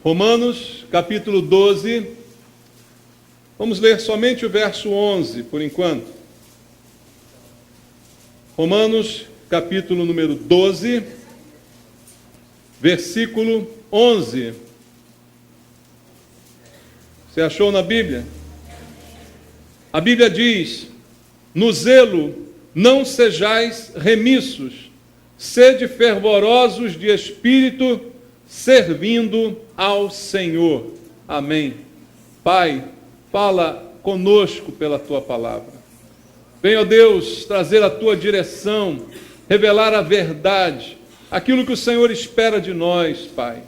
Romanos, capítulo 12, vamos ler somente o verso 11, por enquanto. Romanos, capítulo número 12, versículo 11. Você achou na Bíblia? A Bíblia diz: no zelo não sejais remissos, sede fervorosos de espírito, servindo ao Senhor. Amém. Pai, fala conosco pela Tua palavra. Venha, ó Deus, trazer a Tua direção, revelar a verdade, aquilo que o Senhor espera de nós, Pai.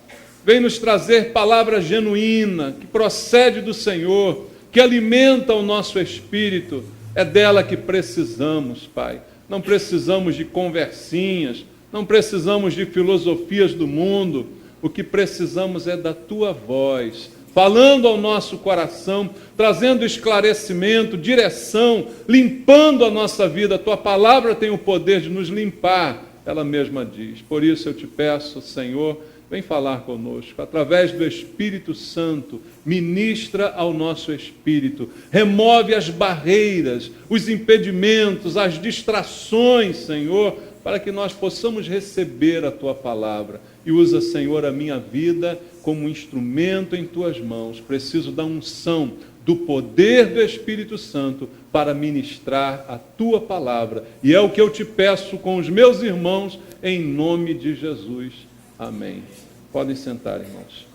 Vem nos trazer palavra genuína, que procede do Senhor, que alimenta o nosso espírito. É dela que precisamos, Pai. Não precisamos de conversinhas, não precisamos de filosofias do mundo. O que precisamos é da Tua voz, falando ao nosso coração, trazendo esclarecimento, direção, limpando a nossa vida. A Tua palavra tem o poder de nos limpar, ela mesma diz. Por isso eu te peço, Senhor, vem falar conosco, através do Espírito Santo, ministra ao nosso espírito, remove as barreiras, os impedimentos, as distrações, Senhor, para que nós possamos receber a Tua palavra. E usa, Senhor, a minha vida como instrumento em Tuas mãos. Preciso da unção, do poder do Espírito Santo para ministrar a Tua palavra. E é o que eu te peço com os meus irmãos, em nome de Jesus. Amém. Podem sentar, irmãos.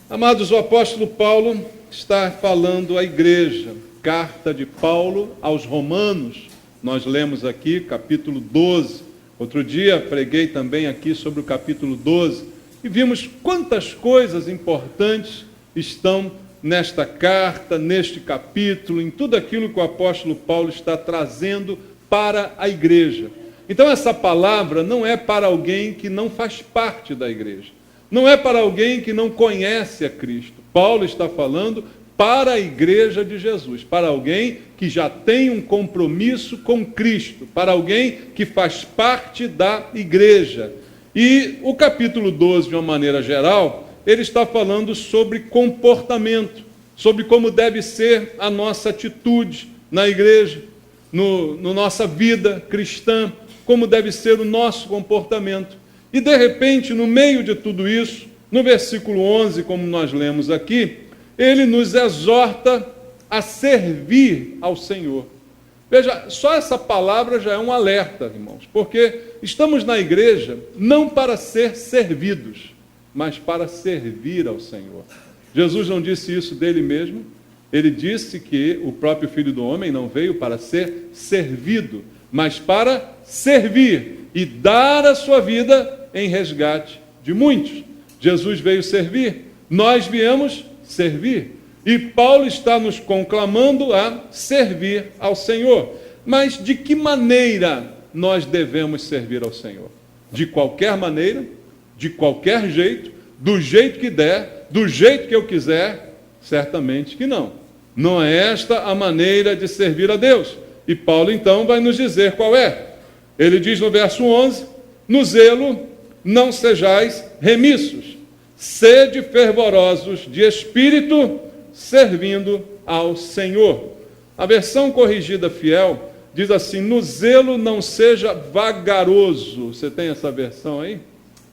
Amados, o apóstolo Paulo está falando à igreja. Carta de Paulo aos Romanos. Nós lemos aqui capítulo 12. Outro dia preguei também aqui sobre o capítulo 12 e vimos quantas coisas importantes estão nesta carta, neste capítulo, em tudo aquilo que o apóstolo Paulo está trazendo para a igreja. Então essa palavra não é para alguém que não faz parte da igreja, não é para alguém que não conhece a Cristo. Paulo está falando para a igreja de Jesus, para alguém que já tem um compromisso com Cristo, para alguém que faz parte da igreja. E o capítulo 12, de uma maneira geral, ele está falando sobre comportamento, sobre como deve ser a nossa atitude na igreja, no nossa vida cristã, como deve ser o nosso comportamento. E de repente, no meio de tudo isso, no versículo 11, como nós lemos aqui, ele nos exorta a servir ao Senhor. Veja, só essa palavra já é um alerta, irmãos, porque estamos na igreja não para ser servidos, mas para servir ao Senhor. Jesus não disse isso dele mesmo, ele disse que o próprio Filho do Homem não veio para ser servido, mas para servir e dar a sua vida em resgate de muitos. Jesus veio servir, nós viemos servir. E Paulo está nos conclamando a servir ao Senhor. Mas de que maneira nós devemos servir ao Senhor? De qualquer maneira, de qualquer jeito, do jeito que der, do jeito que eu quiser? Certamente que não. Não é esta a maneira de servir a Deus. E Paulo então vai nos dizer qual é. Ele diz no verso 11: no zelo não sejais remissos, sede fervorosos de espírito, servindo ao Senhor. A versão corrigida fiel diz assim: no zelo não seja vagaroso. Você tem essa versão aí?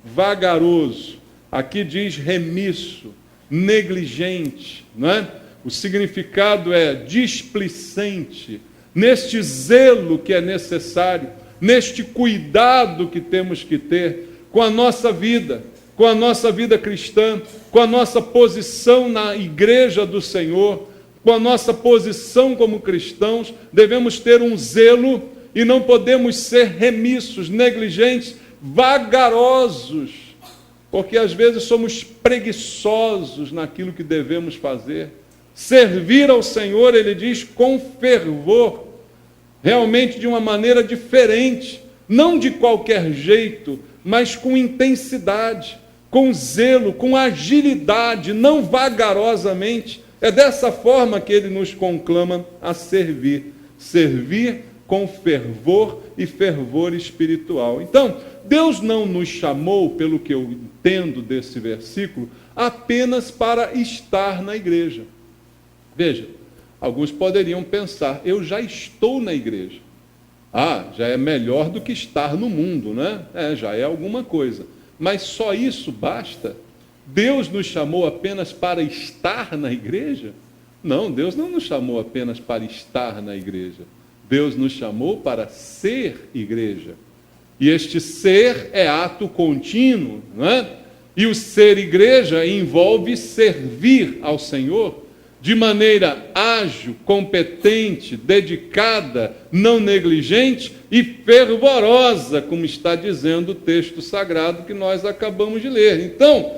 Vagaroso. Aqui diz remisso, negligente, não é? O significado é displicente. Neste zelo que é necessário, neste cuidado que temos que ter com a nossa vida cristã, com a nossa posição na igreja do Senhor, com a nossa posição como cristãos, devemos ter um zelo e não podemos ser remissos, negligentes, vagarosos, porque às vezes somos preguiçosos naquilo que devemos fazer. Servir ao Senhor, ele diz, com fervor, realmente de uma maneira diferente, não de qualquer jeito, mas com intensidade, com zelo, com agilidade, não vagarosamente. É dessa forma que ele nos conclama a servir. Servir com fervor e fervor espiritual. Então, Deus não nos chamou, pelo que eu entendo desse versículo, apenas para estar na igreja. Veja, alguns poderiam pensar, eu já estou na igreja. Já é melhor do que estar no mundo, né? Já é alguma coisa. Mas só isso basta? Deus nos chamou apenas para estar na igreja? Não, Deus não nos chamou apenas para estar na igreja. Deus nos chamou para ser igreja. E este ser é ato contínuo, não é? E o ser igreja envolve servir ao Senhor de maneira ágil, competente, dedicada, não negligente e fervorosa, como está dizendo o texto sagrado que nós acabamos de ler. Então,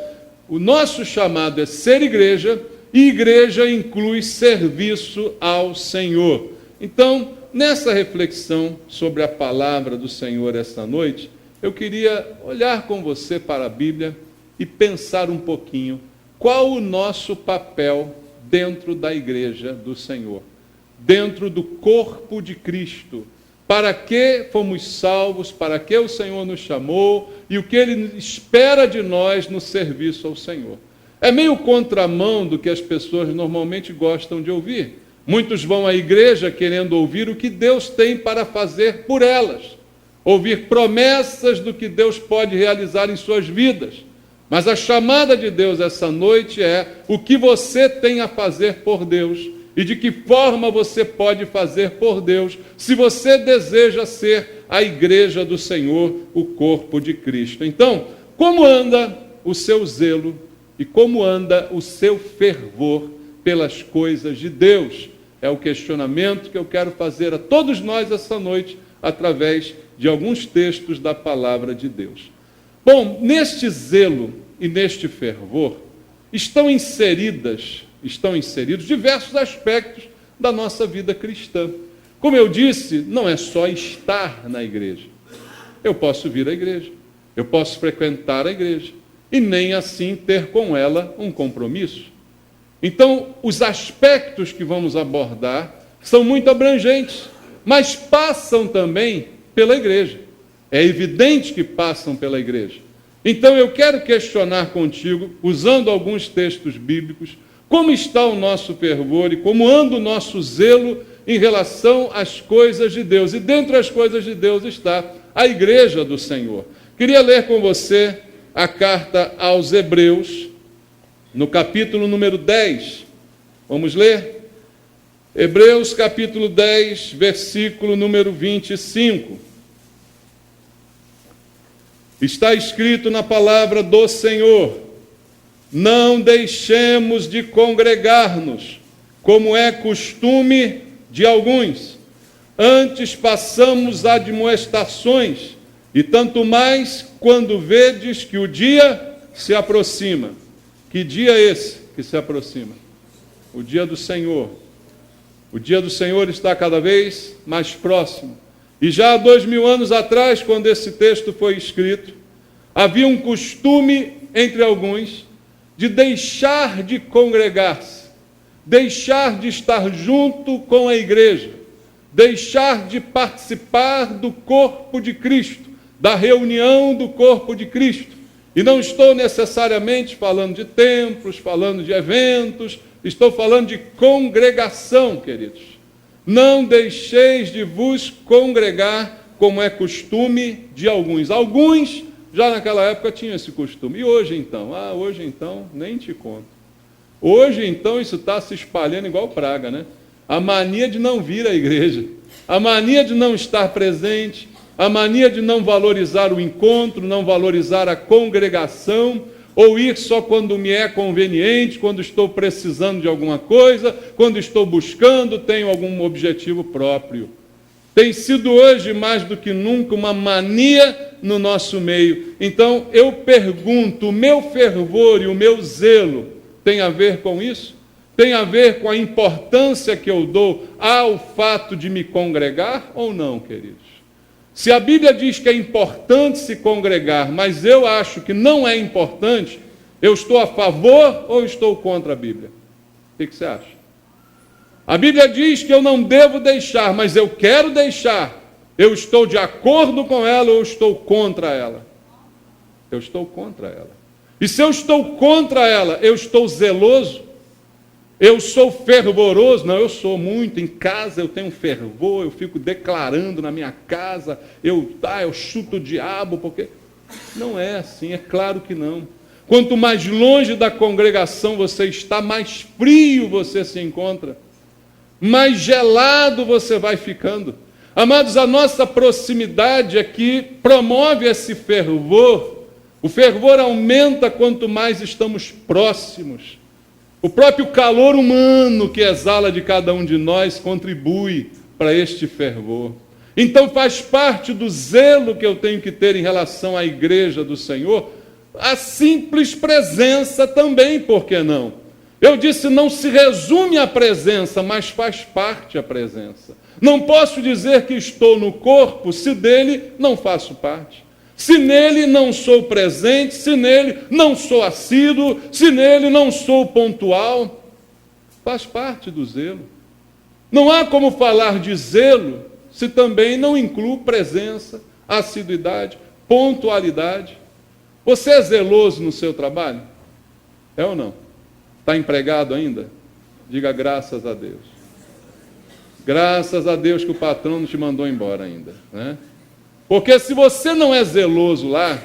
o nosso chamado é ser igreja, e igreja inclui serviço ao Senhor. Então, nessa reflexão sobre a palavra do Senhor esta noite, eu queria olhar com você para a Bíblia e pensar um pouquinho qual o nosso papel dentro da igreja do Senhor, dentro do corpo de Cristo. Para que fomos salvos, para que o Senhor nos chamou e o que Ele espera de nós no serviço ao Senhor. É meio contramão do que as pessoas normalmente gostam de ouvir. Muitos vão à igreja querendo ouvir o que Deus tem para fazer por elas, ouvir promessas do que Deus pode realizar em suas vidas. Mas a chamada de Deus essa noite é o que você tem a fazer por Deus e de que forma você pode fazer por Deus, se você deseja ser a igreja do Senhor, o corpo de Cristo. Então, como anda o seu zelo e como anda o seu fervor pelas coisas de Deus? É o questionamento que eu quero fazer a todos nós essa noite, através de alguns textos da palavra de Deus. Bom, neste zelo e neste fervor estão inseridos diversos aspectos da nossa vida cristã. Como eu disse, não é só estar na igreja. Eu posso vir à igreja, eu posso frequentar a igreja, e nem assim ter com ela um compromisso. Então, os aspectos que vamos abordar são muito abrangentes, mas passam também pela igreja. É evidente que passam pela igreja. Então, eu quero questionar contigo, usando alguns textos bíblicos, como está o nosso fervor e como anda o nosso zelo em relação às coisas de Deus. E dentre as coisas de Deus está a igreja do Senhor. Queria ler com você a carta aos Hebreus, no capítulo número 10. Vamos ler? Hebreus capítulo 10, versículo número 25. Está escrito na palavra do Senhor: não deixemos de congregar-nos, como é costume de alguns. Antes passamos admoestações, e tanto mais quando vedes que o dia se aproxima. Que dia é esse que se aproxima? O dia do Senhor. O dia do Senhor está cada vez mais próximo. E já há 2000 anos atrás, quando esse texto foi escrito, havia um costume entre alguns de deixar de congregar-se, deixar de estar junto com a igreja, deixar de participar do corpo de Cristo, da reunião do corpo de Cristo. E não estou necessariamente falando de templos, falando de eventos, estou falando de congregação, queridos. Não deixeis de vos congregar, como é costume de alguns. Alguns já naquela época tinham esse costume. E hoje então? Hoje então, nem te conto. Hoje então isso está se espalhando igual praga, né? A mania de não vir à igreja, a mania de não estar presente, a mania de não valorizar o encontro, não valorizar a congregação, ou ir só quando me é conveniente, quando estou precisando de alguma coisa, quando estou buscando, tenho algum objetivo próprio. Tem sido hoje, mais do que nunca, uma mania no nosso meio. Então, eu pergunto, o meu fervor e o meu zelo tem a ver com isso? Tem a ver com a importância que eu dou ao fato de me congregar ou não, queridos? Se a Bíblia diz que é importante se congregar, mas eu acho que não é importante, eu estou a favor ou estou contra a Bíblia? O que você acha? A Bíblia diz que eu não devo deixar, mas eu quero deixar. Eu estou de acordo com ela ou eu estou contra ela? Eu estou contra ela. E se eu estou contra ela, eu estou zeloso? Eu sou fervoroso? Não, eu sou muito. Em casa eu tenho fervor, eu fico declarando na minha casa, eu chuto o diabo, porque... Não é assim, é claro que não. Quanto mais longe da congregação você está, mais frio você se encontra, mais gelado você vai ficando. Amados, a nossa proximidade aqui promove esse fervor. O fervor aumenta quanto mais estamos próximos. O próprio calor humano que exala de cada um de nós contribui para este fervor. Então faz parte do zelo que eu tenho que ter em relação à igreja do Senhor, a simples presença também, por que não? Eu disse, não se resume à presença, mas faz parte a presença. Não posso dizer que estou no corpo se dele não faço parte. Se nele não sou presente, se nele não sou assíduo, se nele não sou pontual, faz parte do zelo. Não há como falar de zelo se também não inclui presença, assiduidade, pontualidade. Você é zeloso no seu trabalho? É ou não? Está empregado ainda? Diga graças a Deus. Graças a Deus que o patrão não te mandou embora ainda, né? Porque se você não é zeloso lá,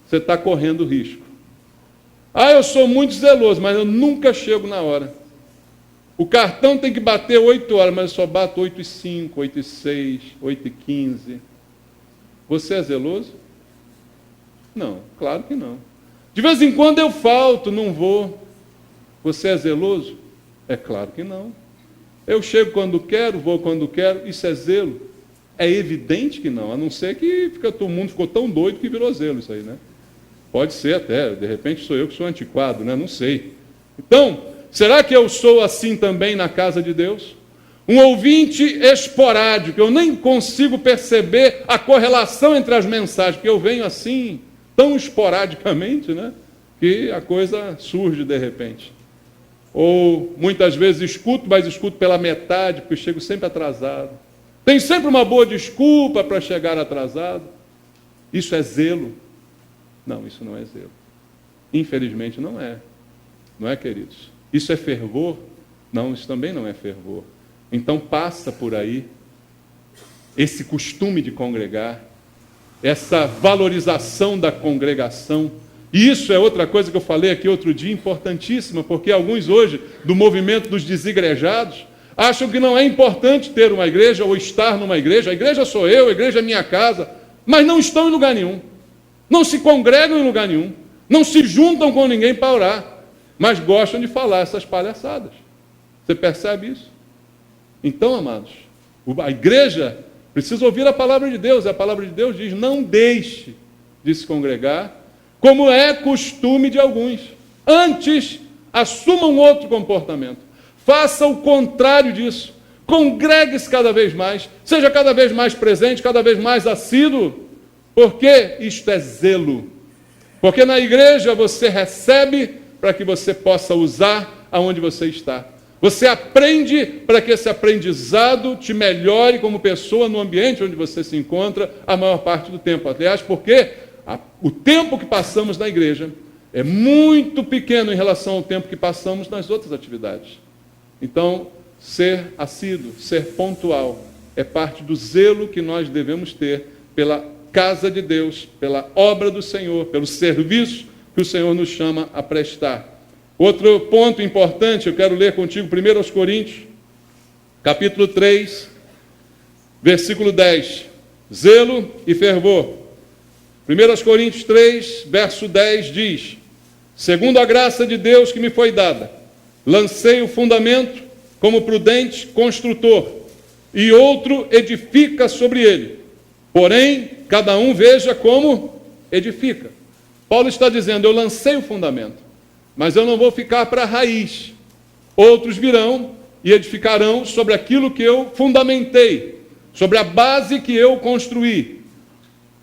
você está correndo risco. Eu sou muito zeloso, mas eu nunca chego na hora. O cartão tem que bater 8 horas, mas eu só bato 8h05, 8h06, 8h15. Você é zeloso? Não, claro que não. De vez em quando eu falto, não vou. Você é zeloso? É claro que não. Eu chego quando quero, vou quando quero. Isso é zelo? É evidente que não, a não ser que todo mundo ficou tão doido que virou zelo isso aí, né? Pode ser até, de repente sou eu que sou antiquado, né? Não sei. Então, será que eu sou assim também na casa de Deus? Um ouvinte esporádico, eu nem consigo perceber a correlação entre as mensagens, porque eu venho assim, tão esporadicamente, né? Que a coisa surge de repente. Ou muitas vezes escuto, mas escuto pela metade, porque eu chego sempre atrasado. Tem sempre uma boa desculpa para chegar atrasado. Isso é zelo? Não, isso não é zelo. Infelizmente não é. Não é, queridos? Isso é fervor? Não, isso também não é fervor. Então passa por aí esse costume de congregar, essa valorização da congregação. E isso é outra coisa que eu falei aqui outro dia, importantíssima, porque alguns hoje, do movimento dos desigrejados, acham que não é importante ter uma igreja ou estar numa igreja. A igreja sou eu, a igreja é minha casa, mas não estão em lugar nenhum. Não se congregam em lugar nenhum. Não se juntam com ninguém para orar, mas gostam de falar essas palhaçadas. Você percebe isso? Então, amados, a igreja precisa ouvir a palavra de Deus. A palavra de Deus diz, não deixe de se congregar, como é costume de alguns. Antes, assuma um outro comportamento. Faça o contrário disso. Congregue-se cada vez mais. Seja cada vez mais presente, cada vez mais assíduo. Porque isto é zelo. Porque na igreja você recebe para que você possa usar aonde você está. Você aprende para que esse aprendizado te melhore como pessoa no ambiente onde você se encontra a maior parte do tempo. Aliás, porque o tempo que passamos na igreja é muito pequeno em relação ao tempo que passamos nas outras atividades. Então, ser assíduo, ser pontual, é parte do zelo que nós devemos ter pela casa de Deus, pela obra do Senhor, pelo serviço que o Senhor nos chama a prestar. Outro ponto importante, eu quero ler contigo 1 Coríntios, capítulo 3, versículo 10. Zelo e fervor. 1 Coríntios 3, verso 10 diz: segundo a graça de Deus que me foi dada, lancei o fundamento como prudente construtor, e outro edifica sobre ele. Porém, cada um veja como edifica. Paulo está dizendo, eu lancei o fundamento, mas eu não vou ficar para a raiz. Outros virão e edificarão sobre aquilo que eu fundamentei, sobre a base que eu construí.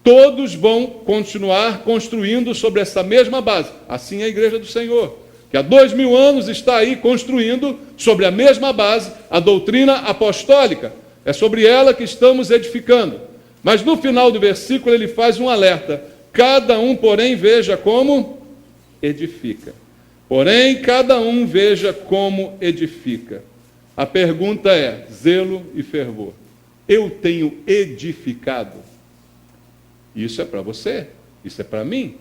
Todos vão continuar construindo sobre essa mesma base. Assim é a igreja do Senhor. que há 2000 anos está aí construindo, sobre a mesma base, a doutrina apostólica. É sobre ela que estamos edificando. Mas no final do versículo ele faz um alerta. Cada um, porém, veja como edifica. Porém, cada um veja como edifica. A pergunta é, zelo e fervor. Eu tenho edificado? Isso é para você, isso é para mim.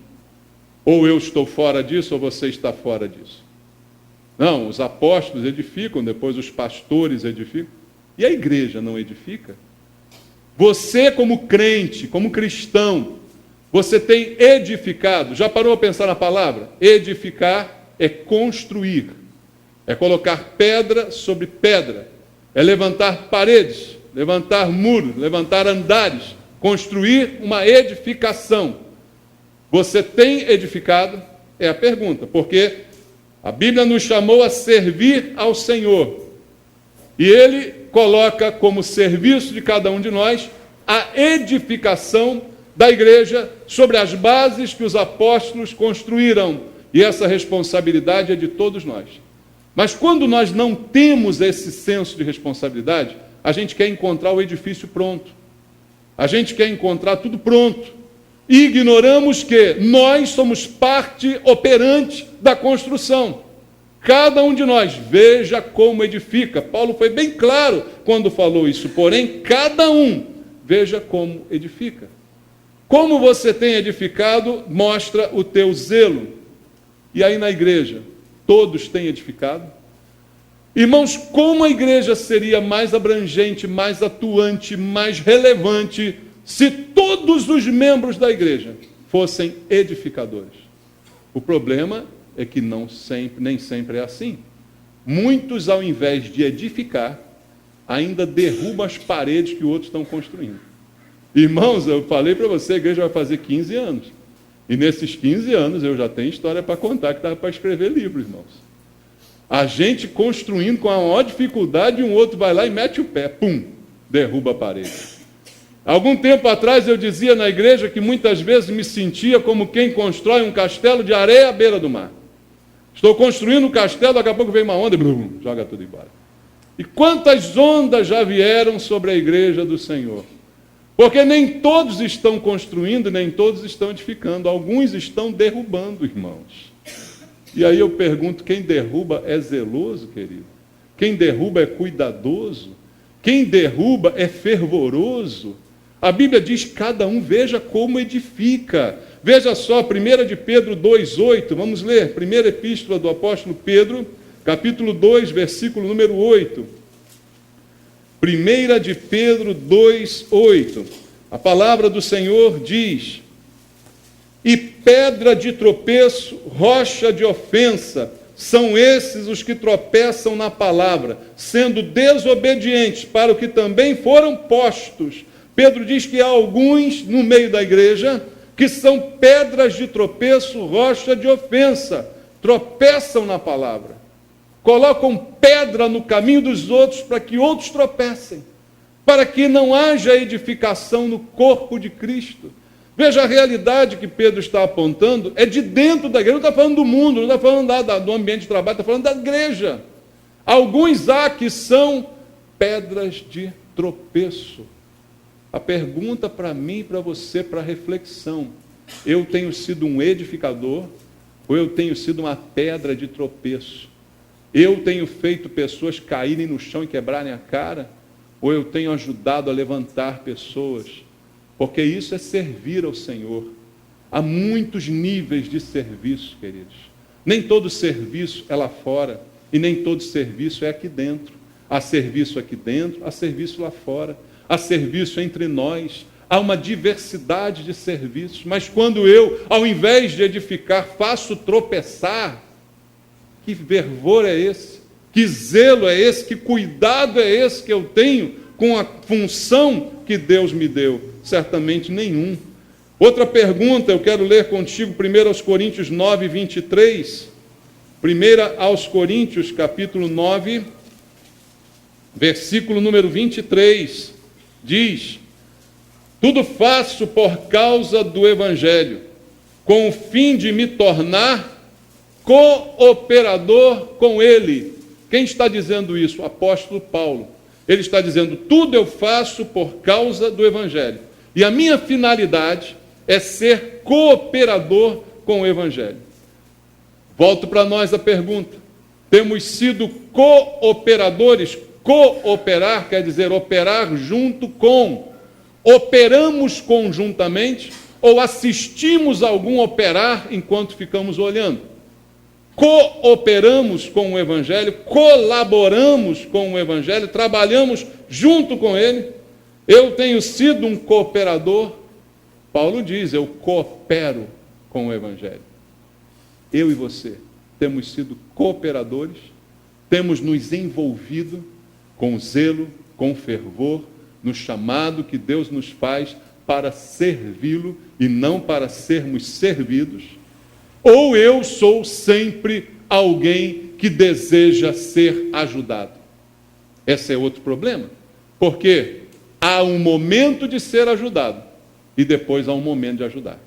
Ou eu estou fora disso, ou você está fora disso. Não, os apóstolos edificam, depois os pastores edificam. E a igreja não edifica? Você como crente, como cristão, você tem edificado? Já parou a pensar na palavra? Edificar é construir, é colocar pedra sobre pedra, é levantar paredes, levantar muros, levantar andares, construir uma edificação. Você tem edificado? É a pergunta, porque a Bíblia nos chamou a servir ao Senhor. E Ele coloca como serviço de cada um de nós a edificação da igreja sobre as bases que os apóstolos construíram. E essa responsabilidade é de todos nós. Mas quando nós não temos esse senso de responsabilidade, a gente quer encontrar o edifício pronto. A gente quer encontrar tudo pronto. E ignoramos que nós somos parte operante da construção. Cada um de nós, veja como edifica. Paulo foi bem claro quando falou isso. Porém, cada um, veja como edifica. Como você tem edificado, mostra o teu zelo. E aí na igreja, todos têm edificado? Irmãos, como a igreja seria mais abrangente, mais atuante, mais relevante, se todos os membros da igreja fossem edificadores? O problema é que nem sempre é assim. Muitos, ao invés de edificar, ainda derrubam as paredes que outros estão construindo. Irmãos, eu falei para você, a igreja vai fazer 15 anos. E nesses 15 anos eu já tenho história para contar, que estava para escrever livro, irmãos. A gente construindo com a maior dificuldade, um outro vai lá e mete o pé, pum, derruba a parede. Algum tempo atrás eu dizia na igreja que muitas vezes me sentia como quem constrói um castelo de areia à beira do mar. Estou construindo um castelo, daqui a pouco vem uma onda e blum, joga tudo embora. E quantas ondas já vieram sobre a igreja do Senhor? Porque nem todos estão construindo, nem todos estão edificando. Alguns estão derrubando, irmãos. E aí eu pergunto, quem derruba é zeloso, querido? Quem derruba é cuidadoso? Quem derruba é fervoroso? A Bíblia diz, cada um veja como edifica. Veja só, 1 de Pedro 2,8, vamos ler, primeira epístola do apóstolo Pedro, capítulo 2, versículo número 8. 1 de Pedro 2,8. A palavra do Senhor diz: e pedra de tropeço, rocha de ofensa, são esses os que tropeçam na palavra, sendo desobedientes para o que também foram postos. Pedro diz que há alguns no meio da igreja que são pedras de tropeço, rocha de ofensa, tropeçam na palavra, colocam pedra no caminho dos outros para que outros tropecem, para que não haja edificação no corpo de Cristo. Veja, a realidade que Pedro está apontando é de dentro da igreja, não está falando do mundo, não está falando do ambiente de trabalho, está falando da igreja. Alguns há que são pedras de tropeço. A pergunta para mim e para você, para reflexão: eu tenho sido um edificador ou eu tenho sido uma pedra de tropeço? Eu tenho feito pessoas caírem no chão e quebrarem a cara? Ou eu tenho ajudado a levantar pessoas? Porque isso é servir ao Senhor. Há muitos níveis de serviço, queridos. Nem todo serviço é lá fora, e nem todo serviço é aqui dentro. Há serviço aqui dentro, há serviço lá fora. Há serviço entre nós, há uma diversidade de serviços. Mas quando eu, ao invés de edificar, faço tropeçar, que fervor é esse? Que zelo é esse? Que cuidado é esse que eu tenho com a função que Deus me deu? Certamente nenhum. Outra pergunta, eu quero ler contigo 1 aos Coríntios 9, 23. 1 aos Coríntios, capítulo 9, versículo número 23. Diz: tudo faço por causa do Evangelho, com o fim de me tornar cooperador com Ele. Quem está dizendo isso? O apóstolo Paulo. Ele está dizendo, tudo eu faço por causa do Evangelho. E a minha finalidade é ser cooperador com o Evangelho. Volto para nós a pergunta. Temos sido cooperadores? Cooperar quer dizer operar junto com. Operamos conjuntamente ou assistimos algum operar enquanto ficamos olhando? Cooperamos com o Evangelho, colaboramos com o Evangelho, trabalhamos junto com ele. Eu tenho sido um cooperador. Paulo diz, eu coopero com o Evangelho. Eu e você temos sido cooperadores, temos nos envolvido com zelo, com fervor, no chamado que Deus nos faz para servi-lo e não para sermos servidos. Ou eu sou sempre alguém que deseja ser ajudado. Esse é outro problema, porque há um momento de ser ajudado e depois há um momento de ajudar.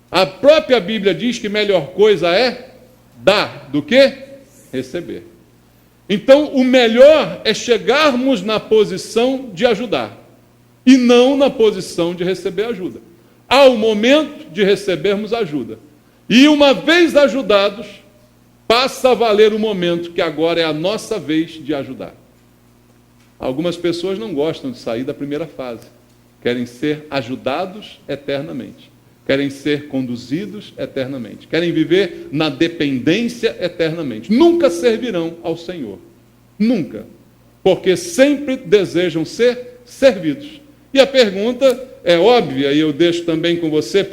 A própria Bíblia diz que melhor coisa é dar do que receber. Então, o melhor é chegarmos na posição de ajudar e não na posição de receber ajuda. Há o momento de recebermos ajuda. E uma vez ajudados, passa a valer o momento que agora é a nossa vez de ajudar. Algumas pessoas não gostam de sair da primeira fase. Querem ser ajudados eternamente. Querem ser conduzidos eternamente. Querem viver na dependência eternamente. Nunca servirão ao Senhor. Nunca. Porque sempre desejam ser servidos. E a pergunta é óbvia, e eu deixo também com você, 1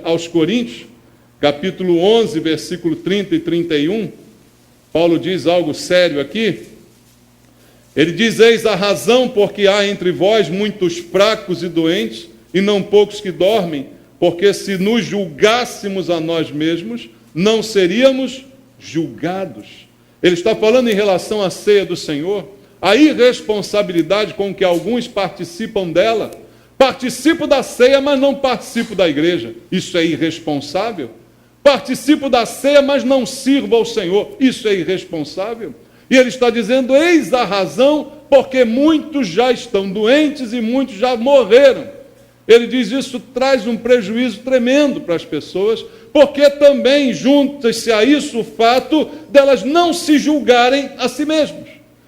aos Coríntios, capítulo 11, versículo 30 e 31, Paulo diz algo sério aqui. Ele diz, eis a razão porque há entre vós muitos fracos e doentes, e não poucos que dormem, porque se nos julgássemos a nós mesmos, não seríamos julgados. Ele está falando em relação à ceia do Senhor, a irresponsabilidade com que alguns participam dela. Participo da ceia, mas não participo da igreja. Isso é irresponsável. Participo da ceia, mas não sirvo ao Senhor. Isso é irresponsável. E ele está dizendo, eis a razão, porque muitos já estão doentes e muitos já morreram. Ele diz, isso traz um prejuízo tremendo para as pessoas, porque também junta-se a isso o fato delas não se julgarem a si mesmos.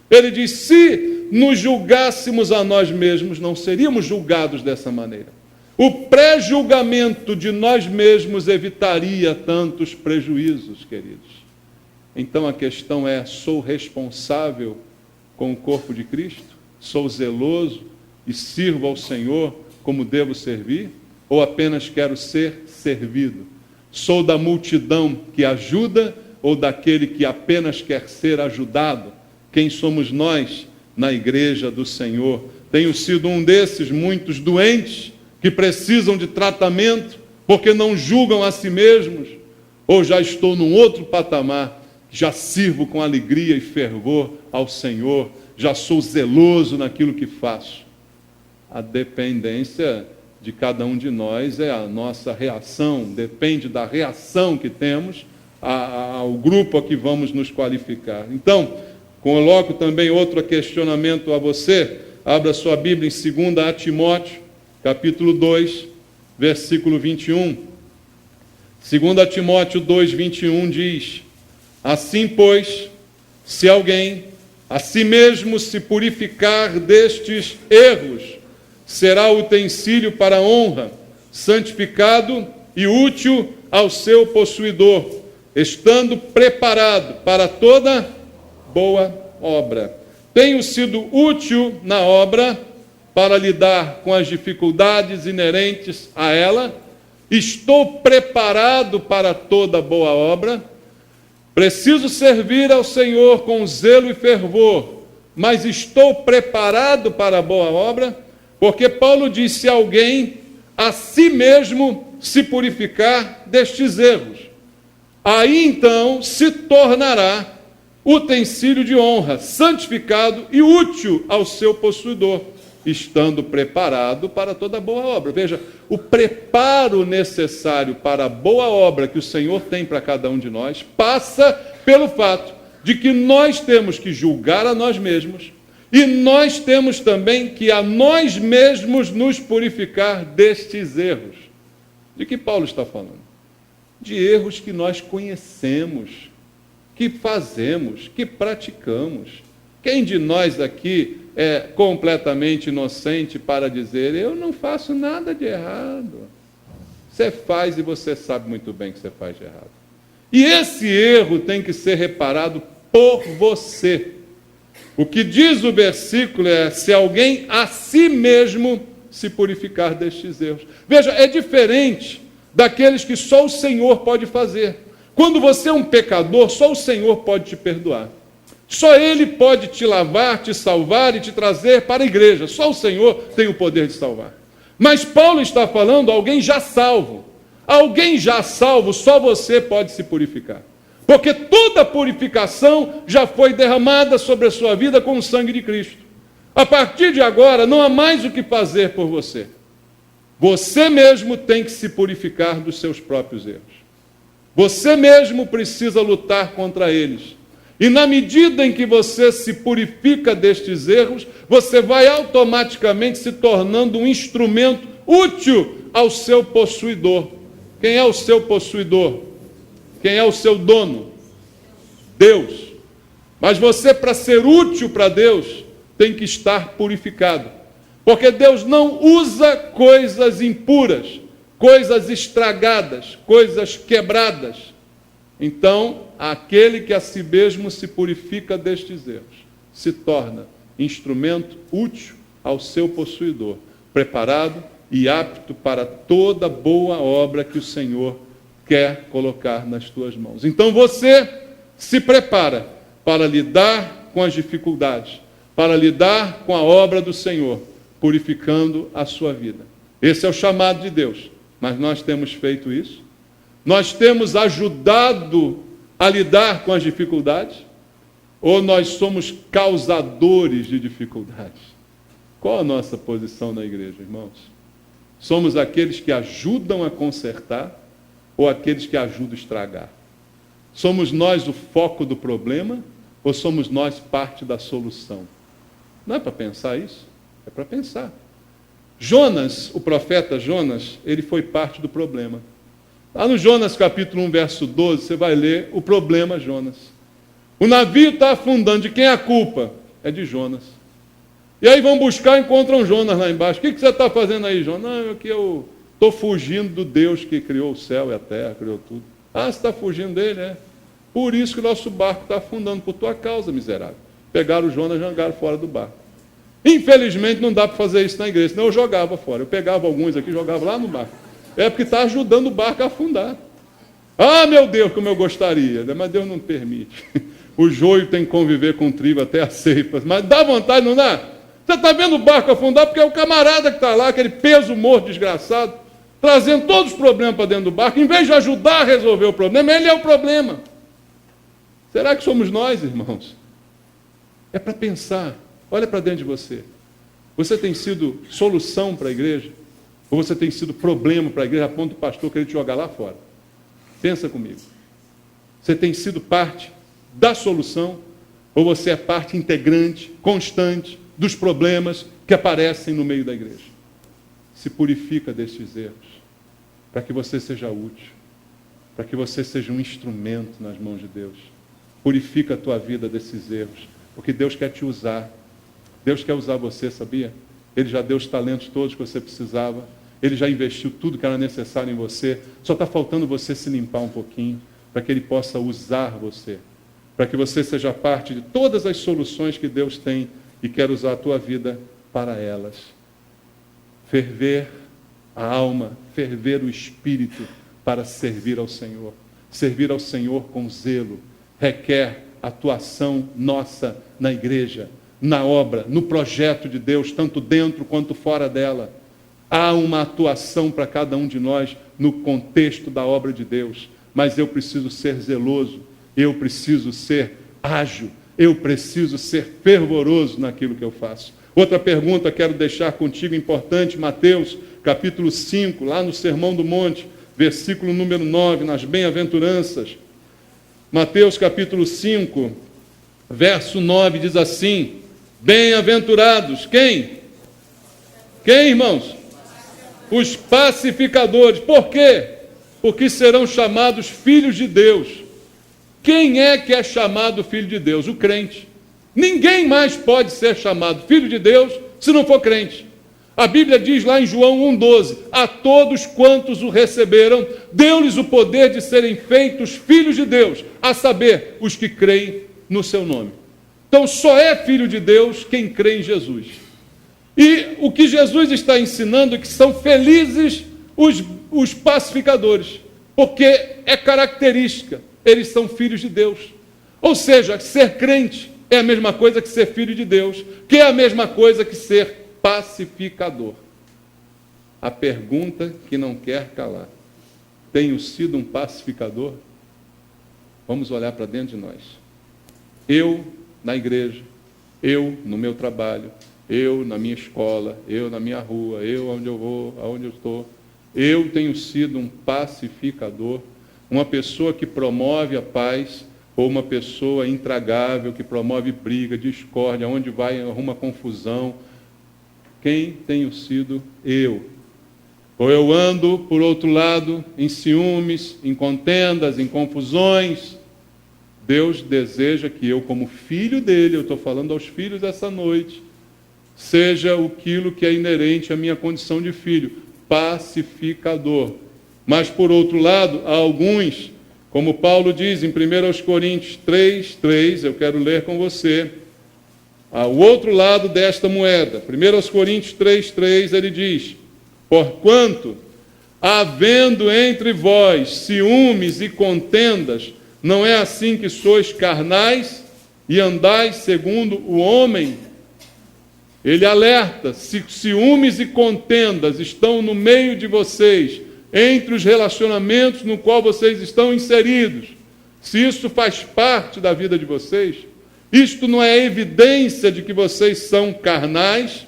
Ele diz, se nos julgássemos a nós mesmos, não seríamos julgados dessa maneira. O pré-julgamento de nós mesmos evitaria tantos prejuízos, queridos. Então a questão é, sou responsável com o corpo de Cristo? Sou zeloso e sirvo ao Senhor como devo servir? Ou apenas quero ser servido? Sou da multidão que ajuda ou daquele que apenas quer ser ajudado? Quem somos nós na igreja do Senhor? Tenho sido um desses muitos doentes que precisam de tratamento porque não julgam a si mesmos? Ou já estou num outro patamar, já sirvo com alegria e fervor ao Senhor, já sou zeloso naquilo que faço? A dependência de cada um de nós é a nossa reação, depende da reação que temos ao grupo a que vamos nos qualificar. Então, coloco também outro questionamento a você. Abra sua Bíblia em 2 Timóteo, capítulo 2, versículo 21. 2 Timóteo 2, 21 diz, assim, pois, se alguém a si mesmo se purificar destes erros, será utensílio para a honra, santificado e útil ao seu possuidor, estando preparado para toda boa obra. Tenho sido útil na obra para lidar com as dificuldades inerentes a ela. Estou preparado para toda boa obra. Preciso servir ao Senhor com zelo e fervor, mas estou preparado para a boa obra, porque Paulo diz, se alguém a si mesmo se purificar destes erros, aí então se tornará utensílio de honra, santificado e útil ao seu possuidor, estando preparado para toda boa obra. Veja, o preparo necessário para a boa obra que o Senhor tem para cada um de nós passa pelo fato de que nós temos que julgar a nós mesmos e nós temos também que a nós mesmos nos purificar destes erros. De que Paulo está falando? De erros que nós conhecemos, que fazemos, que praticamos. Quem de nós aqui é completamente inocente para dizer, eu não faço nada de errado? Você faz e você sabe muito bem que você faz de errado. E esse erro tem que ser reparado por você. O que diz o versículo é, se alguém a si mesmo se purificar destes erros. Veja, é diferente daqueles que só o Senhor pode fazer. Quando você é um pecador, só o Senhor pode te perdoar. Só Ele pode te lavar, te salvar e te trazer para a igreja. Só o Senhor tem o poder de salvar. Mas Paulo está falando alguém já salvo. Alguém já salvo, só você pode se purificar. Porque toda a purificação já foi derramada sobre a sua vida com o sangue de Cristo. A partir de agora, não há mais o que fazer por você. Você mesmo tem que se purificar dos seus próprios erros. Você mesmo precisa lutar contra eles. E na medida em que você se purifica destes erros, você vai automaticamente se tornando um instrumento útil ao seu possuidor. Quem é o seu possuidor? Quem é o seu dono? Deus. Mas você, para ser útil para Deus, tem que estar purificado. Porque Deus não usa coisas impuras, coisas estragadas, coisas quebradas. Então, aquele que a si mesmo se purifica destes erros, se torna instrumento útil ao seu possuidor, preparado e apto para toda boa obra que o Senhor quer colocar nas tuas mãos. Então você se prepara para lidar com as dificuldades, para lidar com a obra do Senhor, purificando a sua vida. Esse é o chamado de Deus. Mas nós temos feito isso? Nós temos ajudado a lidar com as dificuldades? Ou nós somos causadores de dificuldades? Qual a nossa posição na igreja, irmãos? Somos aqueles que ajudam a consertar ou aqueles que ajudam a estragar? Somos nós o foco do problema ou somos nós parte da solução? Não é para pensar isso? É para pensar. Jonas, o profeta Jonas, ele foi parte do problema. Lá no Jonas capítulo 1, verso 12, você vai ler o problema Jonas. O navio está afundando, de quem é a culpa? É de Jonas. E aí vão buscar e encontram Jonas lá embaixo. O que você está fazendo aí, Jonas? Não, é que eu estou fugindo do Deus que criou o céu e a terra, criou tudo. Ah, você está fugindo dele, é? Por isso que o nosso barco está afundando, por tua causa, miserável. Pegaram o Jonas e jogaram fora do barco. Infelizmente não dá para fazer isso na igreja, senão eu jogava fora. Eu pegava alguns aqui e jogava lá no barco. É porque está ajudando o barco a afundar. Ah, meu Deus, como eu gostaria, mas Deus não permite. O joio tem que conviver com o trigo até a ceifa. Mas dá vontade, não dá? Você está vendo o barco afundar porque é o camarada que está lá, aquele peso morto, desgraçado, trazendo todos os problemas para dentro do barco. Em vez de ajudar a resolver o problema, ele é o problema. Será que somos nós, irmãos? É para pensar. Olha para dentro de você. Você tem sido solução para a igreja? Ou você tem sido problema para a igreja a ponto do pastor querer te jogar lá fora? Pensa comigo. Você tem sido parte da solução? Ou você é parte integrante, constante, dos problemas que aparecem no meio da igreja? Se purifica destes erros, para que você seja útil, para que você seja um instrumento nas mãos de Deus. Purifica a tua vida desses erros, porque Deus quer te usar. Deus quer usar você, sabia? Ele já deu os talentos todos que você precisava. Ele já investiu tudo que era necessário em você. Só está faltando você se limpar um pouquinho, para que Ele possa usar você, para que você seja parte de todas as soluções que Deus tem e quer usar a tua vida para elas. Ferver a alma, ferver o espírito para servir ao Senhor. Servir ao Senhor com zelo requer atuação nossa na igreja, na obra, no projeto de Deus, tanto dentro quanto fora dela. Há uma atuação para cada um de nós no contexto da obra de Deus, mas eu preciso ser zeloso, eu preciso ser ágil, eu preciso ser fervoroso naquilo que eu faço. Outra pergunta quero deixar contigo importante, Mateus, capítulo 5, lá no Sermão do Monte, versículo número 9, nas bem-aventuranças. Mateus, capítulo 5, verso 9, diz assim: bem-aventurados, quem? Quem, irmãos? Os pacificadores. Por quê? Porque serão chamados filhos de Deus. Quem é que é chamado filho de Deus? O crente. Ninguém mais pode ser chamado filho de Deus se não for crente. A Bíblia diz lá em João 1,12: a todos quantos o receberam, deu-lhes o poder de serem feitos filhos de Deus, a saber, os que creem no seu nome. Então só é filho de Deus quem crê em Jesus. E o que Jesus está ensinando é que são felizes os pacificadores, porque é característica, eles são filhos de Deus. Ou seja, ser crente é a mesma coisa que ser filho de Deus, que é a mesma coisa que ser pacificador. A pergunta que não quer calar: tenho sido um pacificador? Vamos olhar para dentro de nós. Eu na igreja, eu no meu trabalho, eu na minha escola, eu na minha rua, eu onde eu vou, aonde eu estou, eu tenho sido um pacificador, uma pessoa que promove a paz, ou uma pessoa intragável que promove briga, discórdia, onde vai arruma confusão? Quem tenho sido eu? Ou eu ando, por outro lado, em ciúmes, em contendas, em confusões? Deus deseja que eu, como filho dele, eu estou falando aos filhos essa noite, seja aquilo que é inerente à minha condição de filho, pacificador. Mas, por outro lado, há alguns, como Paulo diz em 1 Coríntios 3:3, eu quero ler com você, ao outro lado desta moeda, 1 Coríntios 3:3, ele diz: porquanto, havendo entre vós ciúmes e contendas, não é assim que sois carnais e andais segundo o homem? Ele alerta: se ciúmes e contendas estão no meio de vocês, entre os relacionamentos no qual vocês estão inseridos, se isso faz parte da vida de vocês, isto não é evidência de que vocês são carnais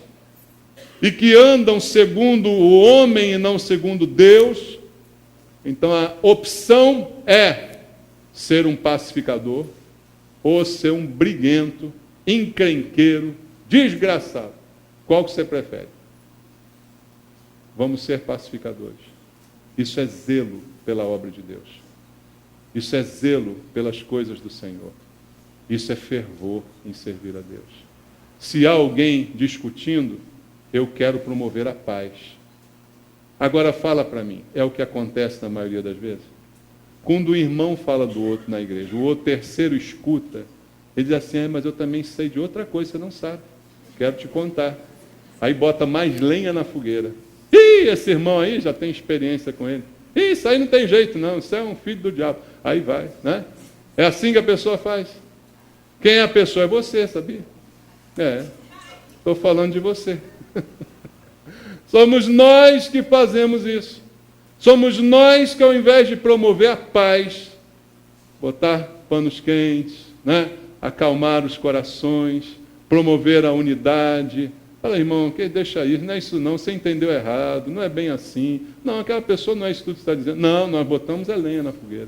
e que andam segundo o homem e não segundo Deus? Então a opção é ser um pacificador ou ser um briguento, encrenqueiro, desgraçado. Qual que você prefere? Vamos ser pacificadores. Isso é zelo pela obra de Deus. Isso é zelo pelas coisas do Senhor. Isso é fervor em servir a Deus. Se há alguém discutindo, eu quero promover a paz. Agora fala para mim, é o que acontece na maioria das vezes? Quando o irmão fala do outro na igreja, o outro terceiro escuta, ele diz assim: mas eu também sei de outra coisa, você não sabe. Quero te contar. Aí bota mais lenha na fogueira. Ih, esse irmão aí já tem experiência com ele. Ih, isso aí não tem jeito não, isso é um filho do diabo. Aí vai, né? É assim que a pessoa faz. Quem é a pessoa? É você, sabia? Estou falando de você. Somos nós que fazemos isso. Somos nós que, ao invés de promover a paz, botar panos quentes, né? Acalmar os corações, promover a unidade. Fala, irmão, deixa isso, não é isso não, você entendeu errado, não é bem assim. Não, aquela pessoa não é isso tudo que você está dizendo. Não, nós botamos a lenha na fogueira.